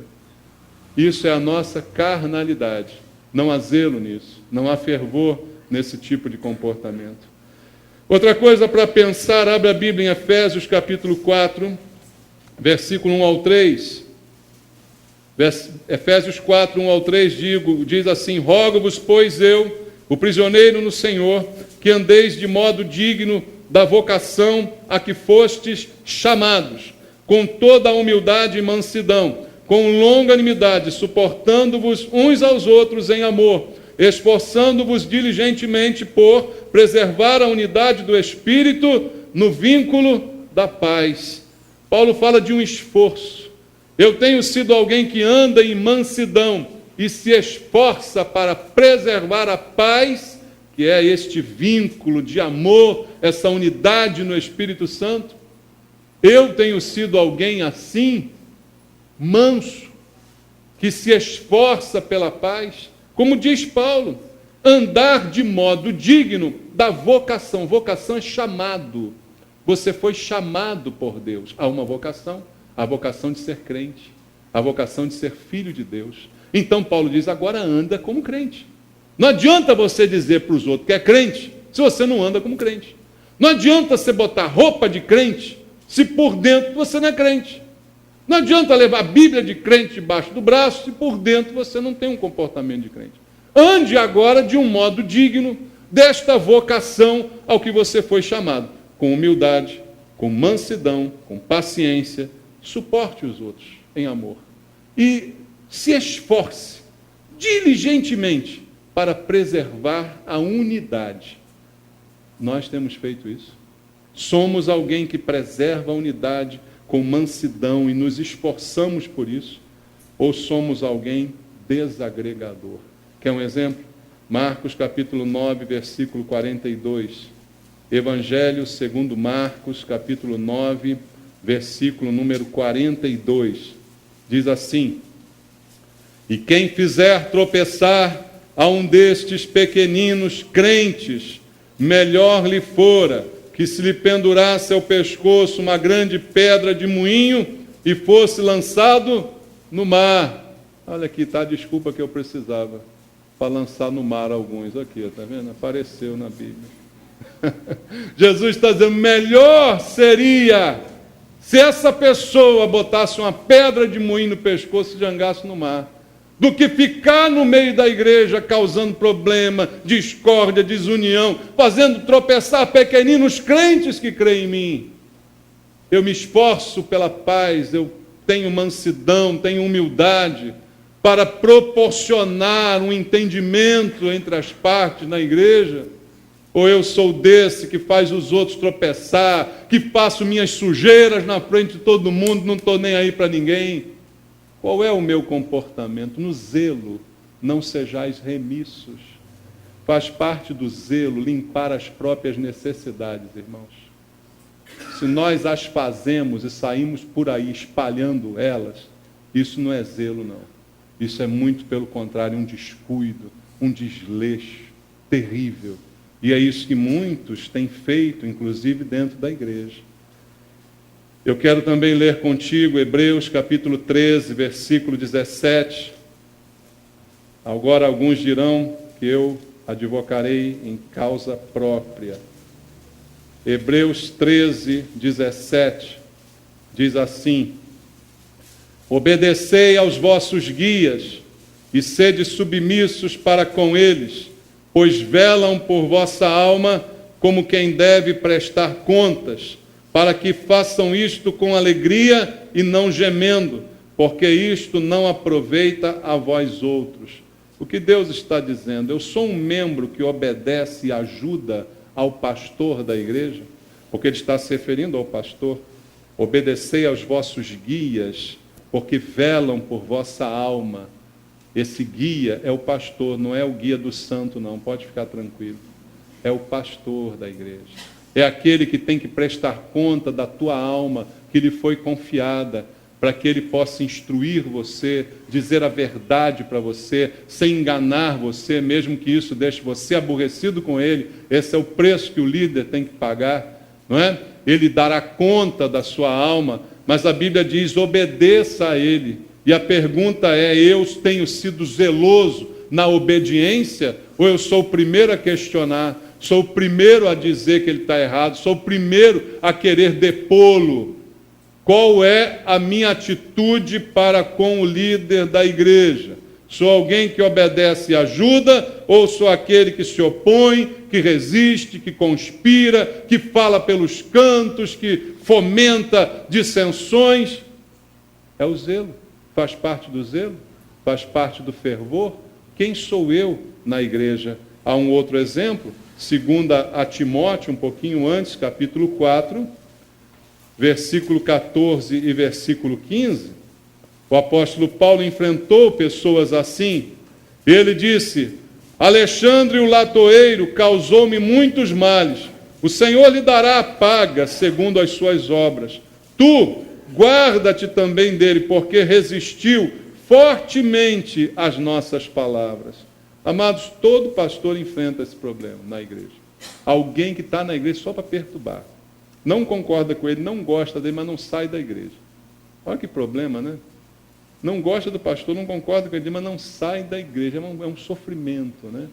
Isso é a nossa carnalidade. Não há zelo nisso, não há fervor nesse tipo de comportamento. Outra coisa para pensar, abre a Bíblia em Efésios capítulo 4, versículo 1 ao 3. Efésios 4, 1 ao 3 diz assim: rogo-vos, pois eu, o prisioneiro no Senhor, que andeis de modo digno da vocação a que fostes chamados, com toda a humildade e mansidão, com longanimidade, suportando-vos uns aos outros em amor, esforçando-vos diligentemente por preservar a unidade do Espírito no vínculo da paz. Paulo fala de um esforço. Eu tenho sido alguém que anda em mansidão e se esforça para preservar a paz, que é este vínculo de amor, essa unidade no Espírito Santo. Eu tenho sido alguém assim, manso, que se esforça pela paz. Como diz Paulo, andar de modo digno da vocação. Vocação é chamado. Você foi chamado por Deus a uma vocação, a vocação de ser crente, a vocação de ser filho de Deus. Então Paulo diz, agora anda como crente. Não adianta você dizer para os outros que é crente, se você não anda como crente. Não adianta você botar roupa de crente, se por dentro você não é crente. Não adianta levar a Bíblia de crente debaixo do braço, se por dentro você não tem um comportamento de crente. Ande agora de um modo digno desta vocação ao que você foi chamado, com humildade, com mansidão, com paciência, suporte os outros em amor. E se esforce diligentemente para preservar a unidade. Nós temos feito isso. Somos alguém que preserva a unidade com mansidão e nos esforçamos por isso, ou somos alguém desagregador? Quer um exemplo? Marcos capítulo 9, versículo 42. Evangelho segundo Marcos, capítulo 9, versículo número 42. Diz assim: e quem fizer tropeçar a um destes pequeninos crentes, melhor lhe fora que se lhe pendurasse ao pescoço uma grande pedra de moinho e fosse lançado no mar. Olha aqui, tá a desculpa que eu precisava para lançar no mar alguns. Aqui, está vendo? Apareceu na Bíblia. Jesus está dizendo, melhor seria se essa pessoa botasse uma pedra de moinho no pescoço e jangasse no mar, do que ficar no meio da igreja causando problema, discórdia, desunião, fazendo tropeçar pequeninos crentes que creem em mim. Eu me esforço pela paz, eu tenho mansidão, tenho humildade para proporcionar um entendimento entre as partes na igreja, ou eu sou desse que faz os outros tropeçar, que faço minhas sujeiras na frente de todo mundo, não estou nem aí para ninguém? Qual é o meu comportamento? No zelo, não sejais remissos. Faz parte do zelo limpar as próprias necessidades, irmãos. Se nós as fazemos e saímos por aí espalhando elas, isso não é zelo, não. Isso é muito pelo contrário, um descuido, um desleixo terrível. E é isso que muitos têm feito, inclusive dentro da igreja. Eu quero também ler contigo Hebreus capítulo 13, versículo 17. Agora alguns dirão que eu advocarei em causa própria. Hebreus 13, 17, diz assim: obedecei aos vossos guias e sede submissos para com eles, pois velam por vossa alma como quem deve prestar contas, para que façam isto com alegria e não gemendo, porque isto não aproveita a vós outros. O que Deus está dizendo? Eu sou um membro que obedece e ajuda ao pastor da igreja, porque ele está se referindo ao pastor. Obedecei aos vossos guias, porque velam por vossa alma. Esse guia é o pastor, não é o guia do santo, não, pode ficar tranquilo. É o pastor da igreja. É aquele que tem que prestar conta da tua alma, que lhe foi confiada, para que ele possa instruir você, dizer a verdade para você, sem enganar você, mesmo que isso deixe você aborrecido com ele. Esse é o preço que o líder tem que pagar, não é? Ele dará conta da sua alma, mas a Bíblia diz, obedeça a ele. E a pergunta é, eu tenho sido zeloso na obediência, ou eu sou o primeiro a questionar? Sou o primeiro a dizer que ele está errado, sou o primeiro a querer depô-lo. Qual é a minha atitude para com o líder da igreja? Sou alguém que obedece e ajuda, ou sou aquele que se opõe, que resiste, que conspira, que fala pelos cantos, que fomenta dissensões? É o zelo, faz parte do zelo, faz parte do fervor. Quem sou eu na igreja? Há um outro exemplo, segunda a Timóteo, um pouquinho antes, capítulo 4, versículo 14 e versículo 15. O apóstolo Paulo enfrentou pessoas assim. Ele disse, Alexandre o latoeiro causou-me muitos males. O Senhor lhe dará a paga segundo as suas obras. Tu, guarda-te também dele, porque resistiu fortemente às nossas palavras. Amados, todo pastor enfrenta esse problema na igreja. Alguém que está na igreja só para perturbar. Não concorda com ele, não gosta dele, mas não sai da igreja. Olha que problema, né? Não gosta do pastor, não concorda com ele, mas não sai da igreja. É um sofrimento, né?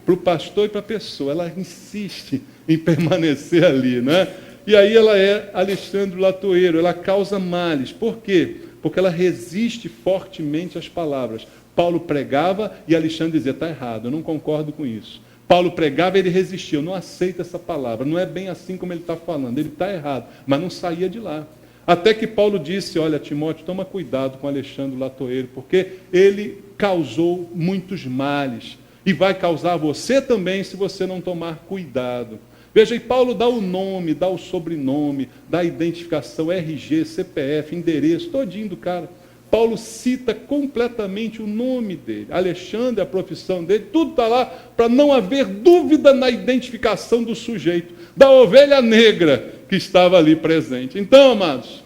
Para o pastor e para a pessoa. Ela insiste em permanecer ali, né? E aí ela é Alexandre Latoeiro, ela causa males. Por quê? Porque ela resiste fortemente às palavras. Paulo pregava e Alexandre dizia, está errado, eu não concordo com isso. Paulo pregava e ele resistia, eu não aceito essa palavra, não é bem assim como ele está falando, ele está errado, mas não saía de lá. Até que Paulo disse, olha, Timóteo, toma cuidado com Alexandre Latoeiro, porque ele causou muitos males, e vai causar a você também se você não tomar cuidado. Veja, e Paulo dá o nome, dá o sobrenome, dá a identificação, RG, CPF, endereço, todinho do cara. Paulo cita completamente o nome dele, Alexandre, a profissão dele, tudo está lá para não haver dúvida na identificação do sujeito, da ovelha negra que estava ali presente. Então, amados,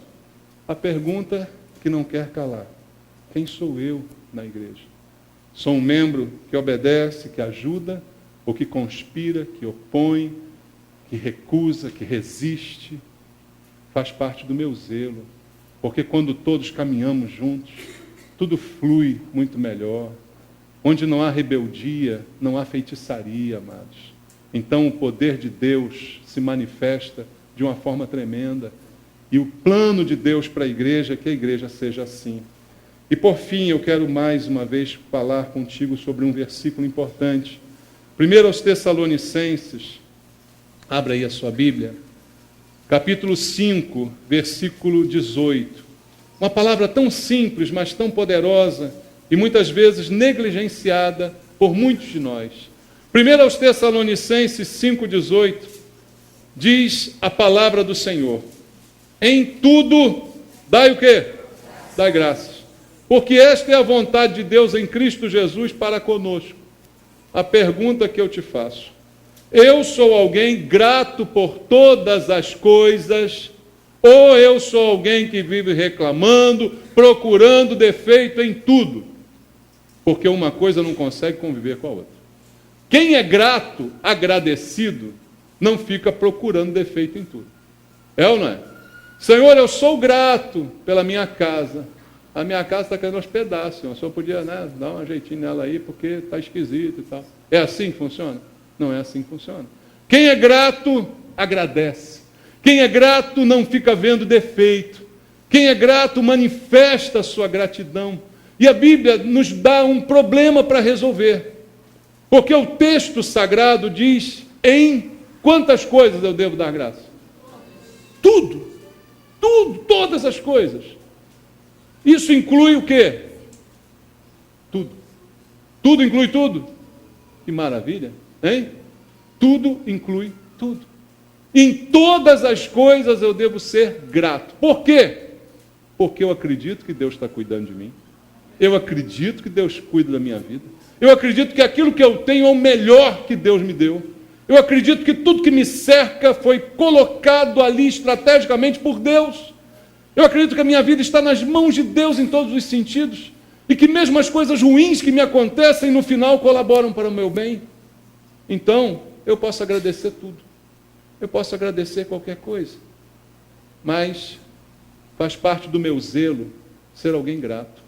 a pergunta que não quer calar, quem sou eu na igreja? Sou um membro que obedece, que ajuda, ou que conspira, que opõe, que recusa, que resiste? Faz parte do meu zelo. Porque quando todos caminhamos juntos, tudo flui muito melhor. Onde não há rebeldia, não há feitiçaria, amados. Então o poder de Deus se manifesta de uma forma tremenda. E o plano de Deus para a igreja é que a igreja seja assim. E por fim, eu quero mais uma vez falar contigo sobre um versículo importante. 1 aos Tessalonicenses, abra aí a sua Bíblia. Capítulo 5, versículo 18. Uma palavra tão simples, mas tão poderosa, e muitas vezes negligenciada por muitos de nós. 1 aos Tessalonicenses 5,18, diz a palavra do Senhor. Em tudo, dai o quê? Dai graças. Porque esta é a vontade de Deus em Cristo Jesus para conosco. A pergunta que eu te faço. Eu sou alguém grato por todas as coisas, ou eu sou alguém que vive reclamando, procurando defeito em tudo? Porque uma coisa não consegue conviver com a outra. Quem é grato, agradecido, não fica procurando defeito em tudo. É ou não é? Senhor, eu sou grato pela minha casa. A minha casa está caindo aos pedaços. O senhor podia, né, dar um jeitinho nela aí, porque está esquisito e tal. É assim que funciona? Não é assim que funciona. Quem é grato, agradece. Quem é grato não fica vendo defeito. Quem é grato manifesta a sua gratidão. E a Bíblia nos dá um problema para resolver. Porque o texto sagrado diz, em quantas coisas eu devo dar graça? Tudo. Tudo, todas as coisas. Isso inclui o quê? Tudo. Tudo inclui tudo? Que maravilha. Hein? Tudo inclui tudo. Em todas as coisas eu devo ser grato. Por quê? Porque eu acredito que Deus está cuidando de mim. Eu acredito que Deus cuida da minha vida. Eu acredito que aquilo que eu tenho é o melhor que Deus me deu. Eu acredito que tudo que me cerca foi colocado ali estrategicamente por Deus. Eu acredito que a minha vida está nas mãos de Deus em todos os sentidos. E que mesmo as coisas ruins que me acontecem, no final colaboram para o meu bem. Então, eu posso agradecer tudo. Eu posso agradecer qualquer coisa. Mas faz parte do meu zelo ser alguém grato.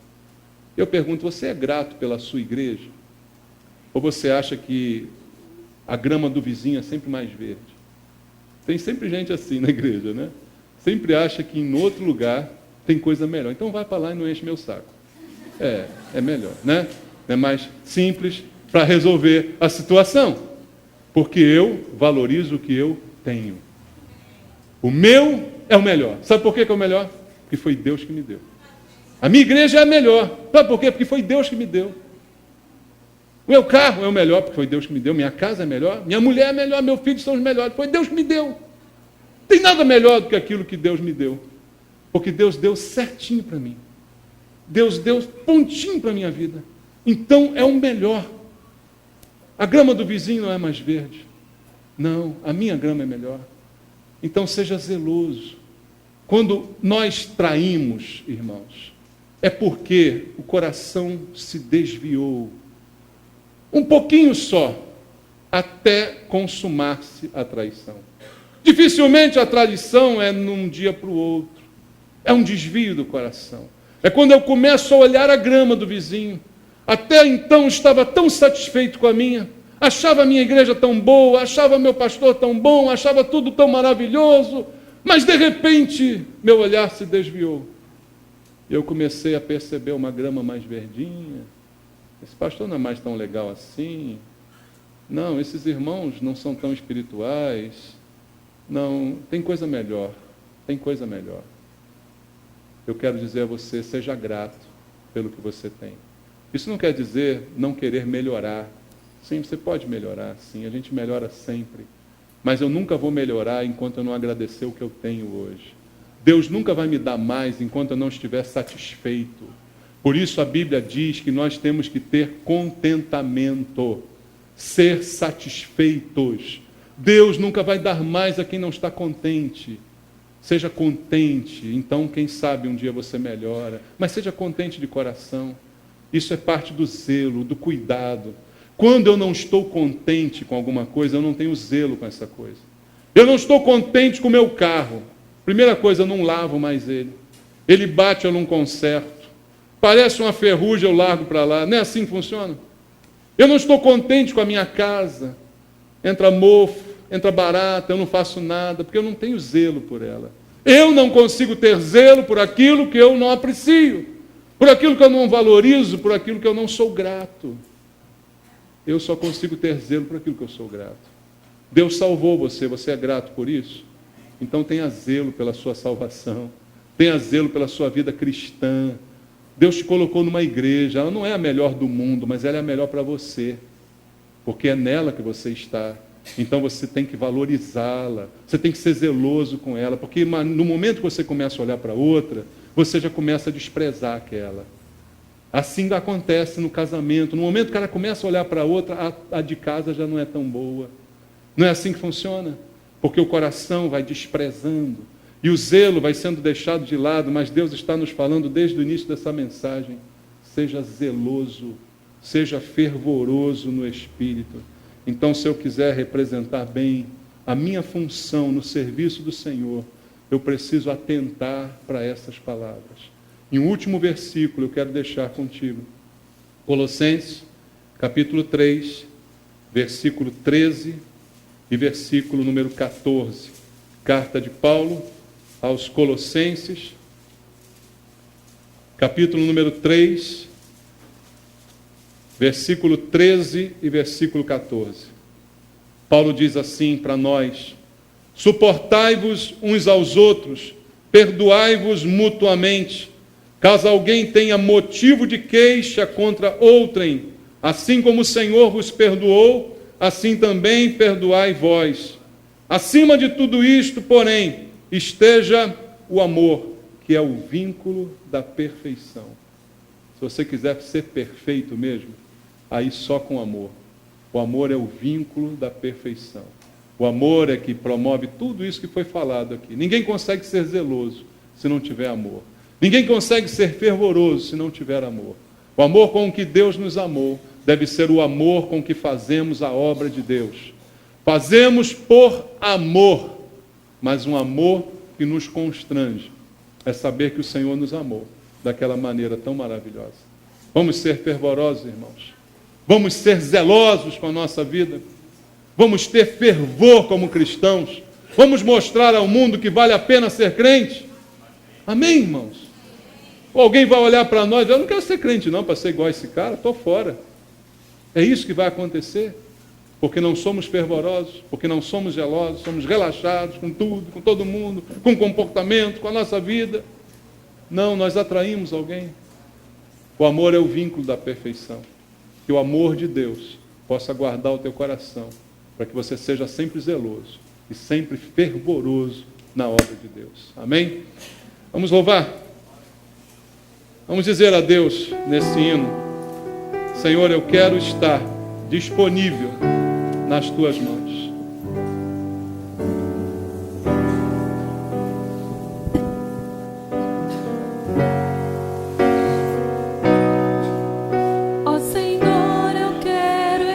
Eu pergunto, você é grato pela sua igreja? Ou você acha que a grama do vizinho é sempre mais verde? Tem sempre gente assim na igreja, né? Sempre acha que em outro lugar tem coisa melhor. Então vai para lá e não enche meu saco. É melhor, né? É mais simples para resolver a situação. Porque eu valorizo o que eu tenho. O meu é o melhor. Sabe por que é o melhor? Porque foi Deus que me deu. A minha igreja é a melhor. Sabe por quê? Porque foi Deus que me deu. O meu carro é o melhor, porque foi Deus que me deu. Minha casa é melhor. Minha mulher é melhor. Meus filhos são os melhores. Foi Deus que me deu. Não tem nada melhor do que aquilo que Deus me deu. Porque Deus deu certinho para mim. Deus deu pontinho para a minha vida. Então é o melhor. A grama do vizinho não é mais verde. Não, a minha grama é melhor. Então seja zeloso. Quando nós traímos, irmãos, é porque o coração se desviou. um pouquinho só, até consumar-se a traição. Dificilmente a traição é num dia para o outro. É um desvio do coração. É quando eu começo a olhar a grama do vizinho. Até então estava tão satisfeito com a minha. Achava a minha igreja tão boa, achava meu pastor tão bom, achava tudo tão maravilhoso. Mas de repente, meu olhar se desviou. Eu comecei a perceber uma grama mais verdinha. Esse pastor não é mais tão legal assim. Não, esses irmãos não são tão espirituais. Não, tem coisa melhor. Tem coisa melhor. Eu quero dizer a você, seja grato pelo que você tem. Isso não quer dizer não querer melhorar. Sim, você pode melhorar, sim, a gente melhora sempre. Mas eu nunca vou melhorar enquanto eu não agradecer o que eu tenho hoje. Deus nunca vai me dar mais enquanto eu não estiver satisfeito. Por isso a Bíblia diz que nós temos que ter contentamento, ser satisfeitos. Deus nunca vai dar mais a quem não está contente. Seja contente, então quem sabe um dia você melhora, mas seja contente de coração. Isso é parte do zelo, do cuidado. Quando eu não estou contente com alguma coisa, eu não tenho zelo com essa coisa. Eu não estou contente com o meu carro. Primeira coisa, eu não lavo mais ele. Ele bate, eu não conserto. Parece uma ferrugem, eu largo para lá. Não é assim que funciona? Eu não estou contente com a minha casa. Entra mofo, entra barata, eu não faço nada, porque eu não tenho zelo por ela. Eu não consigo ter zelo por aquilo que eu não aprecio, por aquilo que eu não valorizo, por aquilo que eu não sou grato. Eu só consigo ter zelo por aquilo que eu sou grato. Deus salvou você, você é grato por isso? Então tenha zelo pela sua salvação, tenha zelo pela sua vida cristã. Deus te colocou numa igreja, ela não é a melhor do mundo, mas ela é a melhor para você, porque é nela que você está. Então você tem que valorizá-la, você tem que ser zeloso com ela, porque no momento que você começa a olhar para outra, você já começa a desprezar aquela. Assim acontece no casamento. No momento que ela começa a olhar para a outra, a de casa já não é tão boa. Não é assim que funciona? Porque o coração vai desprezando e o zelo vai sendo deixado de lado, mas Deus está nos falando desde o início dessa mensagem: seja zeloso, seja fervoroso no Espírito. Então, se eu quiser representar bem a minha função no serviço do Senhor, eu preciso atentar para essas palavras. Em um último versículo, eu quero deixar contigo. Colossenses, capítulo 3, versículo 13 e versículo número 14. Carta de Paulo aos Colossenses, capítulo número 3, versículo 13 e versículo 14. Paulo diz assim para nós: suportai-vos uns aos outros, perdoai-vos mutuamente, caso alguém tenha motivo de queixa contra outrem, assim como o Senhor vos perdoou, assim também perdoai vós. Acima de tudo isto, porém, esteja o amor, que é o vínculo da perfeição. Se você quiser ser perfeito mesmo, aí só com amor. O amor é o vínculo da perfeição. O amor é que promove tudo isso que foi falado aqui. Ninguém consegue ser zeloso se não tiver amor. Ninguém consegue ser fervoroso se não tiver amor. O amor com que Deus nos amou deve ser o amor com que fazemos a obra de Deus. Fazemos por amor, mas um amor que nos constrange. É saber que o Senhor nos amou daquela maneira tão maravilhosa. Vamos ser fervorosos, irmãos. Vamos ser zelosos com a nossa vida. Vamos ter fervor como cristãos. Vamos mostrar ao mundo que vale a pena ser crente. Amém, irmãos? Ou alguém vai olhar para nós e dizer: eu não quero ser crente não, para ser igual a esse cara, estou fora. É isso que vai acontecer. Porque não somos fervorosos, porque não somos zelosos, somos relaxados com tudo, com todo mundo, com o comportamento, com a nossa vida. Não, nós atraímos alguém. O amor é o vínculo da perfeição. Que o amor de Deus possa guardar o teu coração, para que você seja sempre zeloso e sempre fervoroso na obra de Deus. Amém? Vamos louvar? Vamos dizer a Deus nesse hino: Senhor, eu quero estar disponível nas tuas mãos. Ó Senhor, eu quero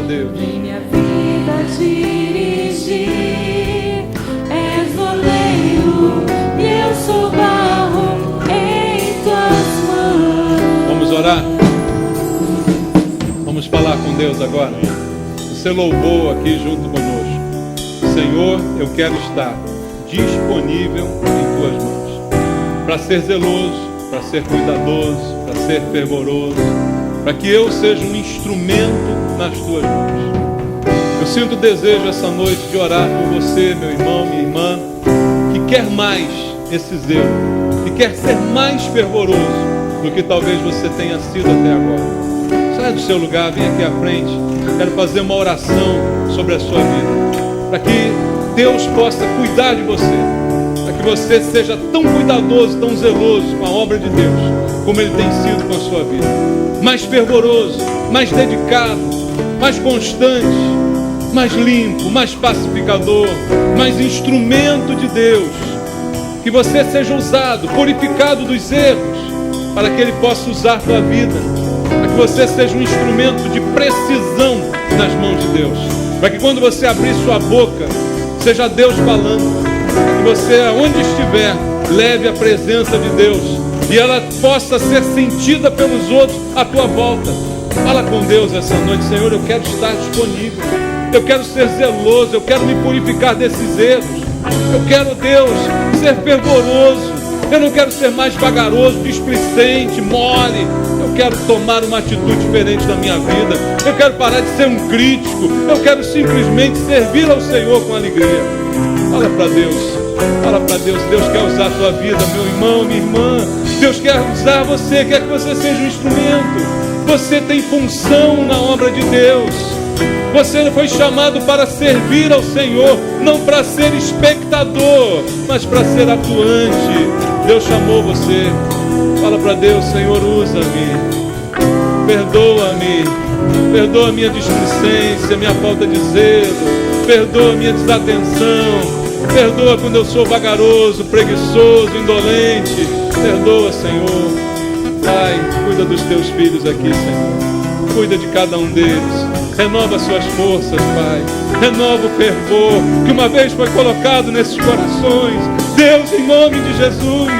a Deus. Minha vida dirigir, és oleiro e eu sou barro em tuas mãos. Vamos orar? Vamos falar com Deus agora. Você louvou aqui junto conosco. Senhor, eu quero estar disponível em tuas mãos, para ser zeloso, para ser cuidadoso, para ser fervoroso, para que eu seja um instrumento nas tuas mãos. Eu sinto o desejo essa noite de orar por você, meu irmão, minha irmã, que quer mais esse zelo, que quer ser mais fervoroso do que talvez você tenha sido até agora. Sai do seu lugar, vem aqui à frente. Quero fazer uma oração sobre a sua vida, para que Deus possa cuidar de você, para que você seja tão cuidadoso, tão zeloso com a obra de Deus, como Ele tem sido com a sua vida. Mais fervoroso, mais dedicado, mais constante, mais limpo, mais pacificador, mais instrumento de Deus. Que você seja usado, purificado dos erros, para que Ele possa usar a tua vida, para que você seja um instrumento de precisão nas mãos de Deus, para que quando você abrir sua boca, seja Deus falando, que você, aonde estiver, leve a presença de Deus e ela possa ser sentida pelos outros à tua volta. Fala com Deus essa noite: Senhor, eu quero estar disponível, eu quero ser zeloso, eu quero me purificar desses erros, eu quero, Deus, ser fervoroso, eu não quero ser mais vagaroso, displicente, mole. Eu quero tomar uma atitude diferente na minha vida. Eu quero parar de ser um crítico. Eu quero simplesmente servir ao Senhor com alegria. Fala para Deus. Fala para Deus. Deus quer usar a tua vida, meu irmão, minha irmã. Deus quer usar você, quer que você seja um instrumento. Você tem função na obra de Deus. Você foi chamado para servir ao Senhor, não para ser espectador, mas para ser atuante. Deus chamou você. Fala para Deus: Senhor, usa-me, perdoa-me, perdoa a minha displicência, minha falta de zelo, perdoa a minha desatenção, perdoa quando eu sou vagaroso, preguiçoso, indolente. Perdoa, Senhor. Pai, cuida dos teus filhos aqui, Senhor. Cuida de cada um deles. Renova suas forças, Pai. Renova o fervor que uma vez foi colocado nesses corações. Deus, em nome de Jesus,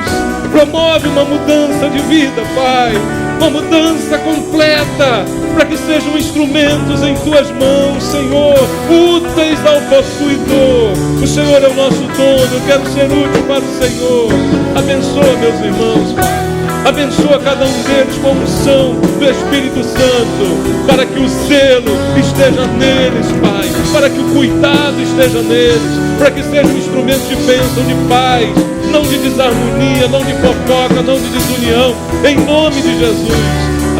promove uma mudança de vida, Pai. Uma mudança completa, para que sejam instrumentos em tuas mãos, Senhor, úteis ao possuidor. O Senhor é o nosso dono. Eu quero ser útil para o Senhor. Abençoa meus irmãos, Pai. Abençoa cada um deles com unção do Espírito Santo, para que o zelo esteja neles, Pai, para que o cuidado esteja neles, para que seja um instrumento de bênção, de paz, não de desarmonia, não de fofoca, não de desunião, em nome de Jesus.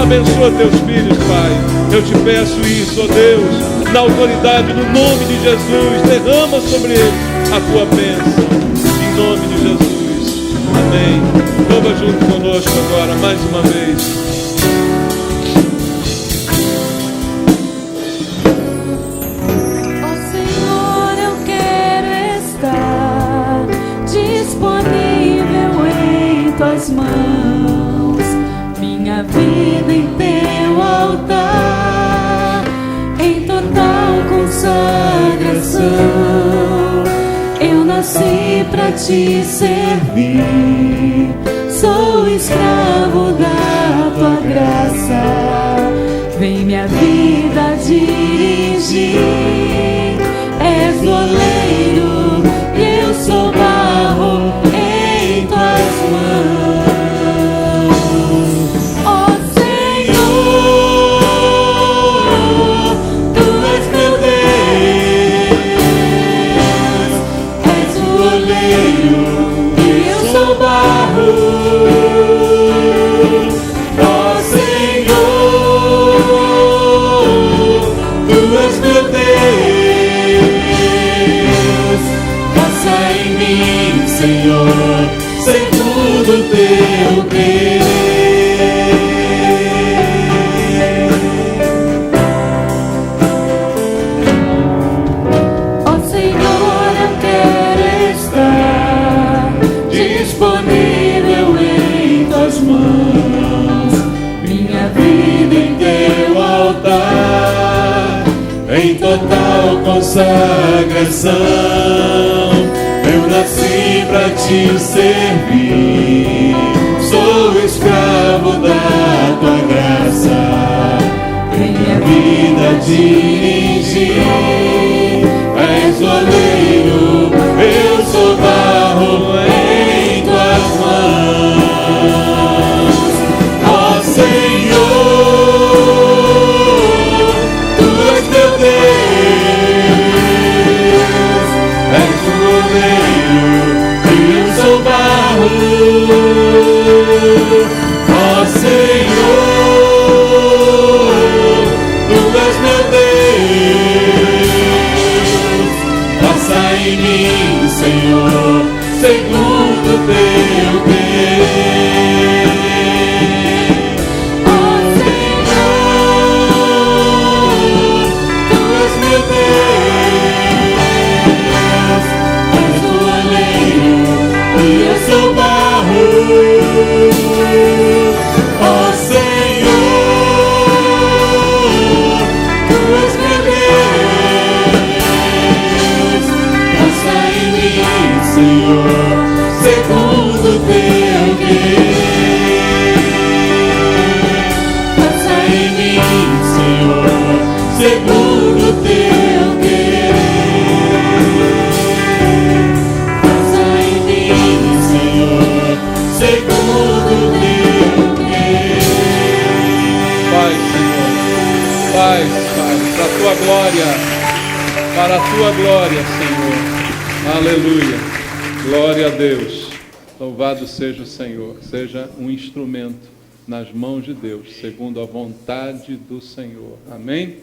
Abençoa teus filhos, Pai. Eu te peço isso, ó Deus, na autoridade do nome de Jesus. Derrama sobre eles a tua bênção, em nome de Jesus. Amém. Louva junto conosco agora, mais uma vez. Ó Senhor, eu quero estar disponível em tuas mãos. Minha vida em teu altar, em total consagração. Eu nasci pra te servir, sou escravo da tua graça. Vem minha vida dirigir, és o oleiro e eu sou barro em tuas mãos. Ó Senhor, tu és meu Deus, és o oleiro e eu sou barro. Ó Senhor, tu és meu Deus, faça em mim, Senhor, segundo o teu querer. Ó Senhor, eu quero estar disponível em tuas mãos. Minha vida em teu altar, coração, eu nasci pra te servir. Sou escravo da tua graça, minha vida dirigir. És o oleiro, eu sou barro em tuas mãos. Ó Senhor, tu és meu Deus. És o oleiro e eu sou barro. Ó Senhor, tu és meu Deus. Faça em mim, Senhor, segundo teu querer. Ó Senhor, tu és meu Deus. És o oleiro e eu sou barro. Ó Senhor, tu és meu Deus. Faça em mim, Senhor, segundo teu querer. Faça em mim, Senhor, segundo teu querer. Faça em mim, Senhor, segundo teu querer. Faz, Senhor. Faz, para a tua glória. Para a tua glória, Senhor. Aleluia. Glória a Deus. Louvado seja o Senhor. Seja um instrumento nas mãos de Deus, segundo a vontade do Senhor. Amém?